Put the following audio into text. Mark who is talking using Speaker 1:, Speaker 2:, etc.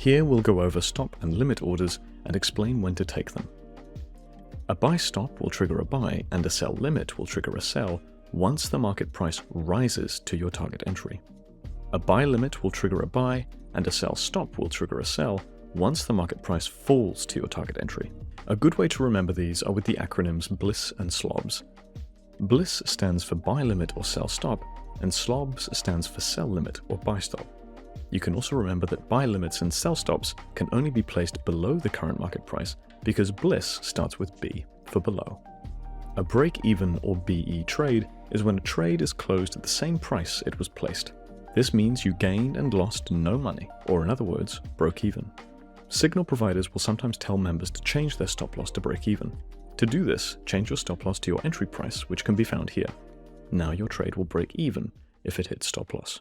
Speaker 1: Here we'll go over stop and limit orders and explain when to take them. A buy stop will trigger a buy and a sell limit will trigger a sell once the market price rises to your target entry. A buy limit will trigger a buy and a sell stop will trigger a sell once the market price falls to your target entry. A good way to remember these are with the acronyms BLISS and SLOBS. BLISS stands for buy limit or sell stop, and SLOBS stands for sell limit or buy stop. You can also remember that buy limits and sell stops can only be placed below the current market price because BLISS starts with B for below. A break-even or BE trade is when a trade is closed at the same price it was placed. This means you gained and lost no money, or in other words, broke even. Signal providers will sometimes tell members to change their stop loss to break even. To do this, change your stop loss to your entry price, which can be found here. Now your trade will break even if it hits stop loss.